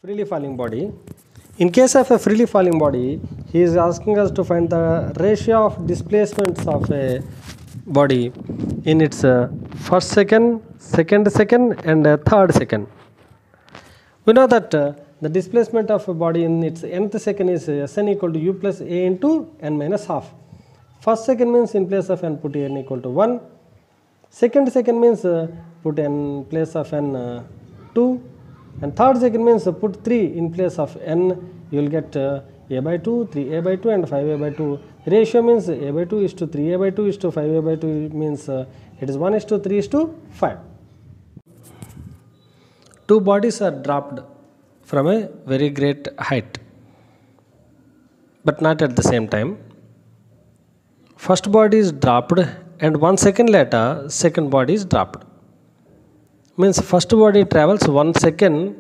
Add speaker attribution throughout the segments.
Speaker 1: freely falling body. In case of a freely falling body, he is asking us to find the ratio of displacements of a body in its first second, second second, and third second. We know that the displacement of a body in its nth second is Sn equal to u plus a into n minus half. First second means in place of n put n equal to 1. Second second means put n place of n 2. And third second means put 3 in place of n, you will get a by 2, 3a by 2 and 5a by 2. Ratio means a by 2 is to 3a by 2 is to 5a by 2 means it is 1 is to 3 is to 5. Two bodies are dropped from a very great height, but not at the same time. First body is dropped and 1 second later second body is dropped. Means first body travels 1 second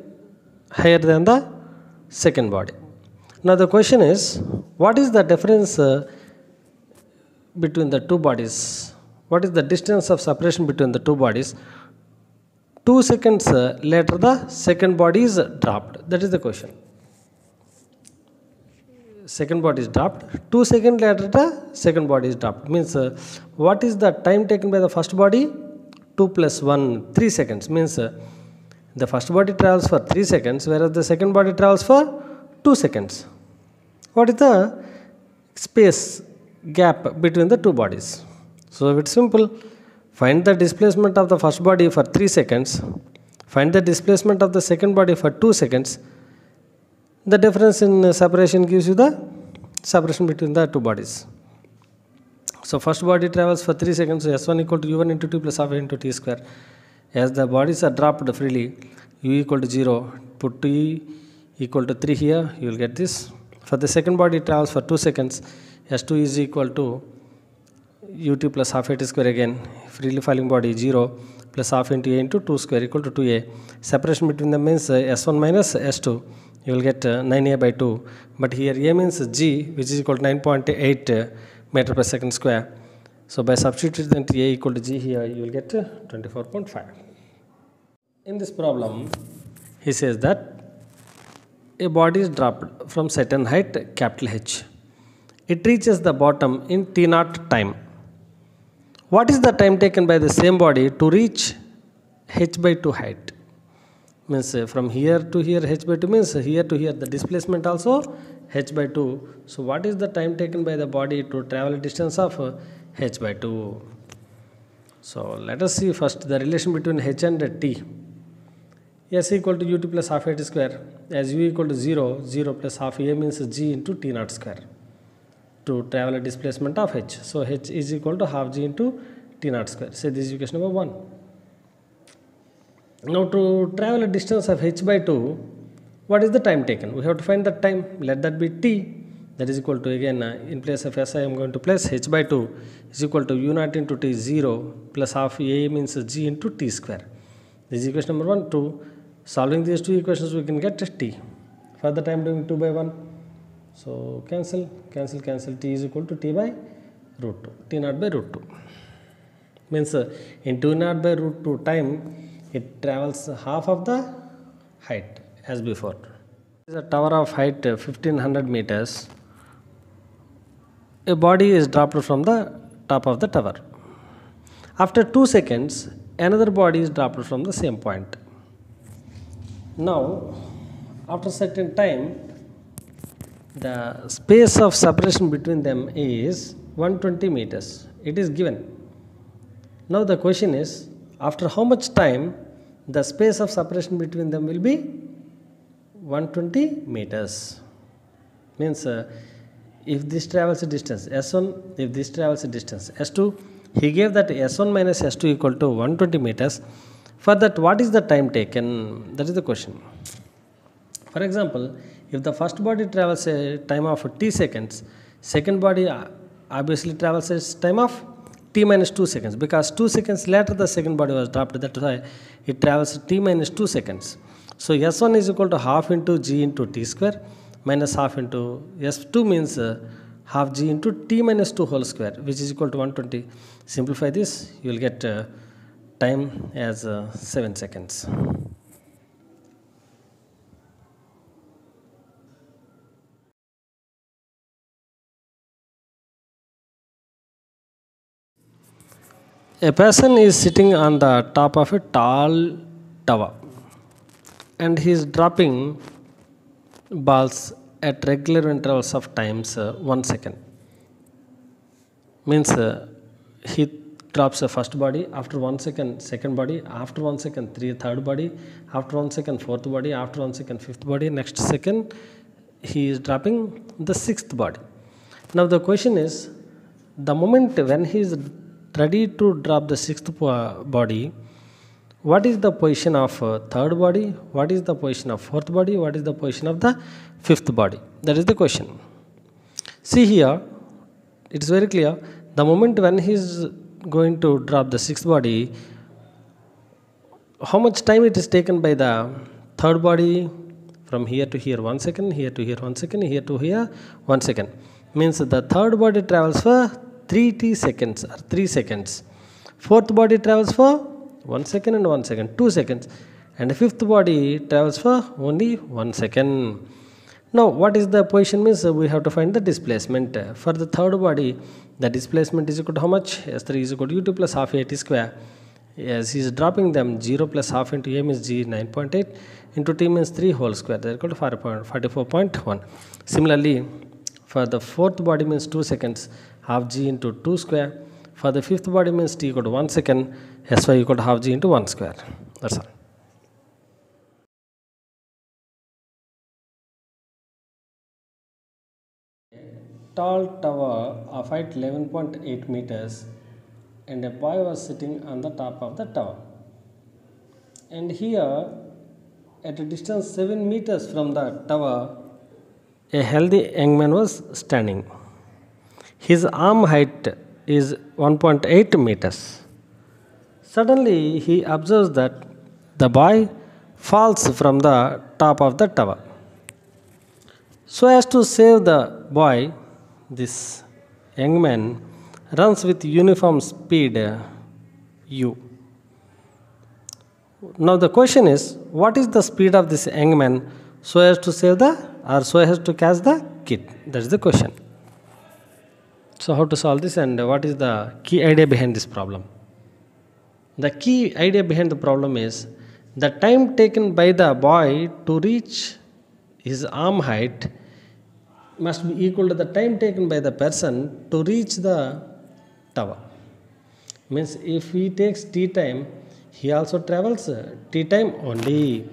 Speaker 1: higher than the second body. Now the question is, what is the difference between the two bodies? What is the distance of separation between the two bodies? 2 seconds later the second body is dropped. That is the question. Second body is dropped. 2 seconds later the second body is dropped. Means what is the time taken by the first body? 2 plus 1, 3 seconds. Means the first body travels for 3 seconds, whereas the second body travels for 2 seconds. What is the space gap between the two bodies? So it's simple. Find the displacement of the first body for 3 seconds. Find the displacement of the second body for 2 seconds. The difference in separation gives you the separation between the two bodies. So first body travels for 3 seconds, so S1 equal to U1 into 2 plus half into T square. As the bodies are dropped freely, U equal to 0, put T equal to 3 here, you will get this. For the second body travels for 2 seconds, S2 is equal to ut plus half at square again, freely falling body 0 plus half into a into 2 square equal to 2a. Separation between them means S1 minus S2, you will get 9a by 2. But here a means g, which is equal to 9.8 meter per second square. So by substituting a equal to g here, you will get 24.5. In this problem, he says that a body is dropped from certain height, capital H. It reaches the bottom in t0 time. What is the time taken by the same body to reach h by 2 height? Means from here to here h by 2 means here to here the displacement also h by 2. So what is the time taken by the body to travel a distance of h by 2? So let us see first the relation between h and t. S equal to ut plus half at square. As u equal to 0, 0 plus half a means g into t0 square to travel a displacement of h. So h is equal to half g into t0 square. Say this is equation number 1. Now to travel a distance of h by 2, what is the time taken? We have to find the time. Let that be t. That is equal to, again in place of s I am going to place h by 2 is equal to u0 into t 0 plus half a means g into t square. This is equation number 1, 2. Solving these two equations we can get t. For the time doing 2 by 1. So cancel, cancel, cancel. T is equal to t by root 2. T naught by root 2. Means in 2 naught by root 2 time, it travels half of the height as before. It is a tower of height 1500 meters. A body is dropped from the top of the tower. After 2 seconds, another body is dropped from the same point. Now, after certain time, the space of separation between them is 120 meters. It is given. Now the question is, after how much time the space of separation between them will be 120 meters. Means if this travels a distance S1, if this travels a distance S2, he gave that S1 minus S2 equal to 120 meters. For that, what is the time taken? That is the question. For example, if the first body travels a time of t seconds, second body obviously travels a time of t minus 2 seconds, because 2 seconds later the second body was dropped. That's why it travels t minus 2 seconds. So S1 is equal to half into g into t square minus half into S2 means half g into t minus 2 whole square, which is equal to 120. Simplify this, you will get time as 7 seconds. A person is sitting on the top of a tall tower and he is dropping balls at regular intervals of times 1 second. Means he drops the first body, after 1 second second body, after 1 second third body, after 1 second fourth body, after 1 second fifth body, next second he is dropping the sixth body. Now the question is, the moment when he is ready to drop the sixth body, what is the position of third body, what is the position of fourth body, what is the position of the fifth body? That is the question. See here, it is very clear. The moment when he is going to drop the sixth body, how much time it is taken by the third body? From here to here 1 second, here to here 1 second, here to here 1 second. Means the third body travels for 3t seconds or 3 seconds. Fourth body travels for 1 second and 1 second, 2 seconds. And the fifth body travels for only 1 second. Now what is the position? Means we have to find the displacement. For the third body, the displacement is equal to how much? S3 is equal to ut plus half at square. As he is dropping them, 0 plus half into a means g 9.8 into t means 3 whole square. That is equal to 44.1. Similarly, for the fourth body means 2 seconds, half g into 2 square. For the fifth body means t equal to 1 second, sy equal to half g into 1 square. That's all. Tall tower of height 11.8 meters and a boy was sitting on the top of the tower. And here, at a distance 7 meters from the tower, a healthy young man was standing. His arm height is 1.8 meters. Suddenly, he observes that the boy falls from the top of the tower. So as to save the boy, this young man runs with uniform speed u. Now the question is, what is the speed of this young man so as to save the or so as to catch the kid? That is the question. So how to solve this and what is the key idea behind this problem? The key idea behind the problem is the time taken by the boy to reach his arm height must be equal to the time taken by the person to reach the tower. Means if he takes t time, he also travels t time only.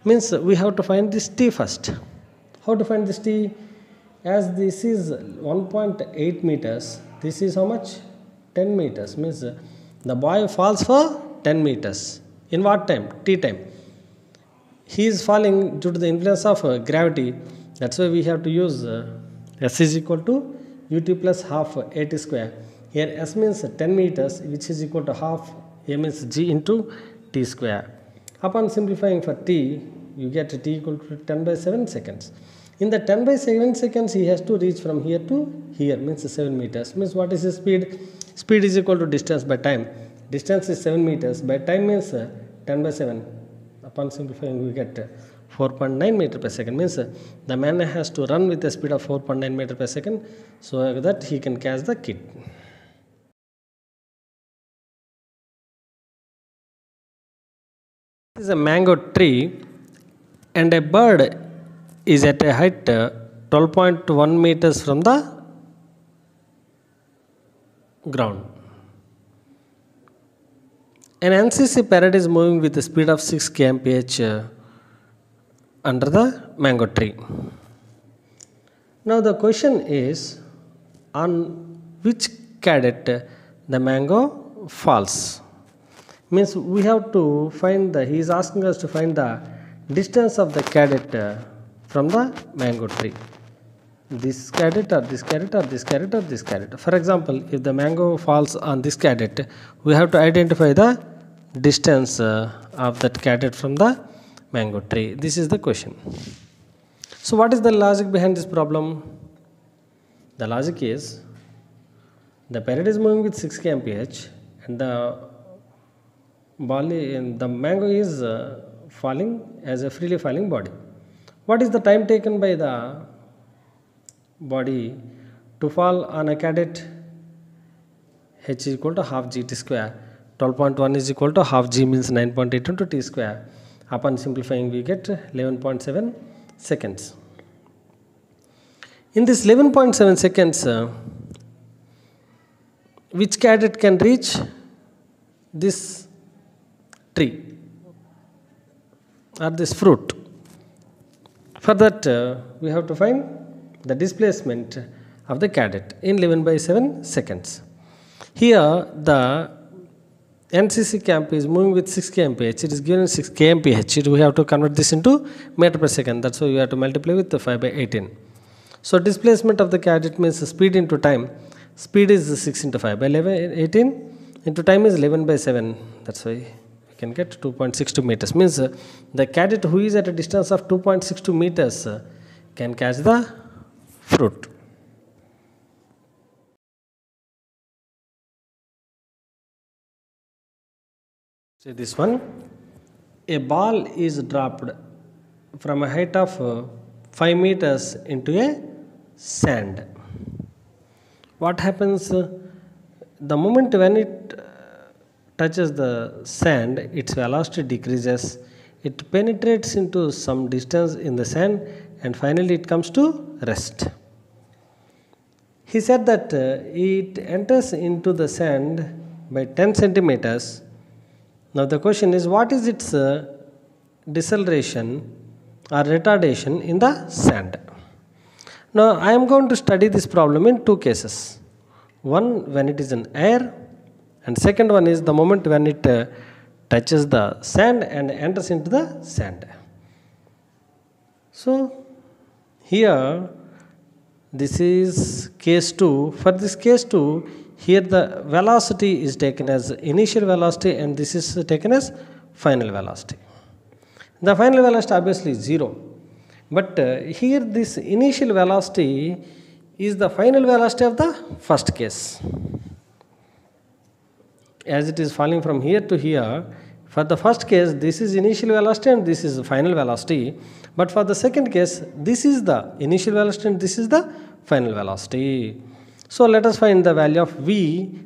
Speaker 1: Means we have to find this t first. How to find this t? As this is 1.8 meters, this is how much? 10 meters. Means the boy falls for 10 meters. In what time? T time. He is falling due to the influence of gravity. That's why we have to use s is equal to ut plus half at square. Here s means 10 meters, which is equal to half a means g into t square. Upon simplifying for t, you get t equal to 10 by 7 seconds. In the 10 by 7 seconds, he has to reach from here to here, means 7 meters. Means what is his speed? Speed is equal to distance by time. Distance is 7 meters. By time means 10 by 7. Upon simplifying, we get 4.9 meter per second. Means the man has to run with a speed of 4.9 meter per second so that he can catch the kid. This is a mango tree and a bird is at a height 12.1 meters from the ground. An NCC parrot is moving with a speed of 6 kmph under the mango tree. Now the question is, on which cadet the mango falls? Means we have to find he is asking us to find the distance of the cadet from the mango tree. This cadet or this cadet or this cadet or this cadet. For example, if the mango falls on this cadet, we have to identify the distance of that cadet from the mango tree. This is the question. So what is the logic behind this problem? The logic is, the parrot is moving with 6 kmph and the mango is falling as a freely falling body. What is the time taken by the body to fall on a cadet? H is equal to half gt square. 12.1 is equal to half g means 9.8 into t square. Upon simplifying we get 11.7 seconds. In this 11.7 seconds, which cadet can reach this tree or this fruit? For that we have to find the displacement of the cadet in 11/7 seconds. Here the NCC camp is moving with 6 kmph. It is given 6 kmph. We have to convert this into meter per second. That's why we have to multiply with the 5/18. So displacement of the cadet means speed into time. Speed is 6 into 5 by 18 into time is 11/7. That's why we can get 2.62 meters. Means the cadet who is at a distance of 2.62 meters can catch the fruit. See this one. A ball is dropped from a height of 5 meters into a sand. What happens the moment when it touches the sand, its velocity decreases, it penetrates into some distance in the sand and finally it comes to rest. He said that it enters into the sand by 10 centimeters. Now the question is, what is its deceleration or retardation in the sand? Now I am going to study this problem in two cases. One when it is in air, and second one is the moment when it touches the sand and enters into the sand. So here this is case 2. For this case 2, here the velocity is taken as initial velocity and this is taken as final velocity. The final velocity obviously is 0. But here this initial velocity is the final velocity of the first case. As it is falling from here to here, for the first case this is initial velocity and this is final velocity. But for the second case, this is the initial velocity and this is the final velocity. So let us find the value of v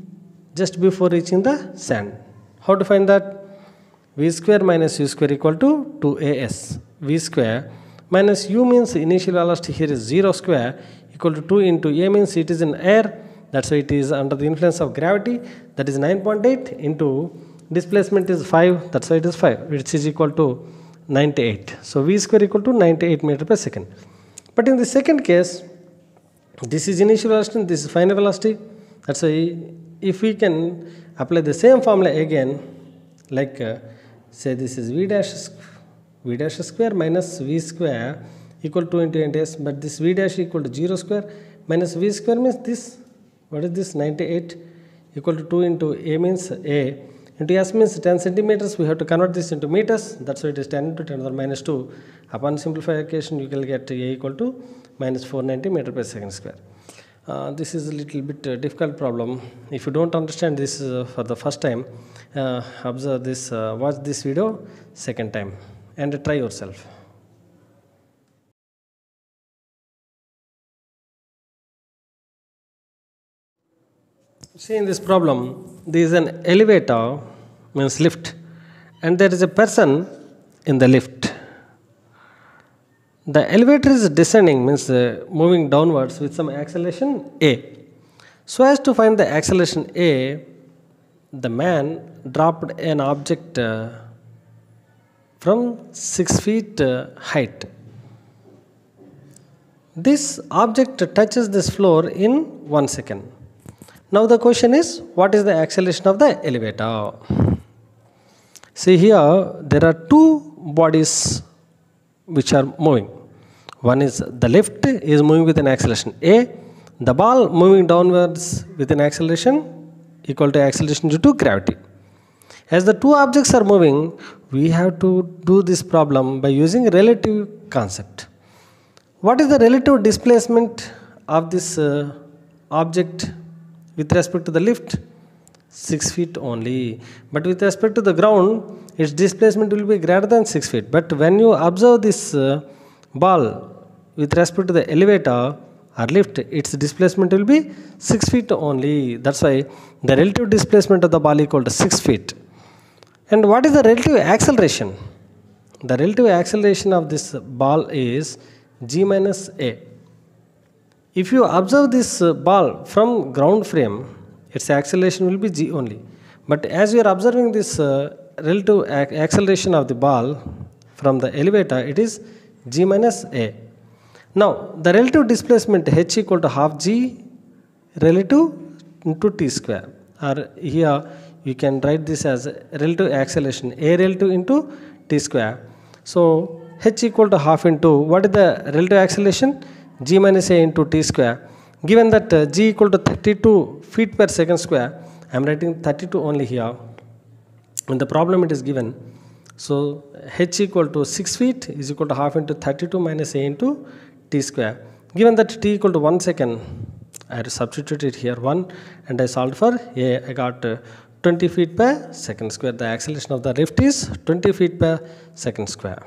Speaker 1: just before reaching the sand. How to find that? V square minus u square equal to 2as. V square minus u means initial velocity here is 0 square equal to 2 into a means it is in air. That's why it is under the influence of gravity. That is 9.8 into displacement is 5. That's why it is 5. Which is equal to 98. So v square equal to 98 meter per second. But in the second case, this is initial velocity and this is final velocity. That's why if we can apply the same formula again, like say this is v dash square minus v square equal to 2 into ns, but this v dash equal to 0 square minus v square means this, what is this, 98 equal to 2 into a means a into s means 10 centimeters. We have to convert this into meters. That's why it is 10 into 10 to the minus 2. Upon simplification, you will get a equal to minus 490 meter per second square. This is a little bit difficult problem. If you don't understand this for the first time, observe this, watch this video second time and try yourself. See in this problem, there is an elevator, means lift, and there is a person in the lift. The elevator is descending, means moving downwards with some acceleration a. So as to find the acceleration a, the man dropped an object from 6 feet height. This object touches this floor in 1 second. Now the question is, what is the acceleration of the elevator? See here, there are two bodies which are moving. One is the lift is moving with an acceleration a, the ball moving downwards with an acceleration equal to acceleration due to gravity. As the two objects are moving, we have to do this problem by using relative concept. What is the relative displacement of this object with respect to the lift? 6 feet only. But with respect to the ground, its displacement will be greater than 6 feet. But when you observe this ball with respect to the elevator or lift, its displacement will be 6 feet only. That's why the relative displacement of the ball equal to 6 feet. And what is the relative acceleration? The relative acceleration of this ball is g minus a. If you observe this ball from ground frame, its acceleration will be g only. But as you are observing this relative acceleration of the ball from the elevator, it is g minus a. Now, the relative displacement h equal to half g relative into t square. Or here you can write this as relative acceleration, a relative into t square. So, h equal to half into, what is the relative acceleration? G minus a into t square. Given that g equal to 32 feet per second square, I am writing 32 only here. In the problem it is given. So, h equal to 6 feet is equal to half into 32 minus a into t square. Given that t equal to 1 second, I have substituted here 1 and I solved for a. I got 20 feet per second square. The acceleration of the lift is 20 feet per second square.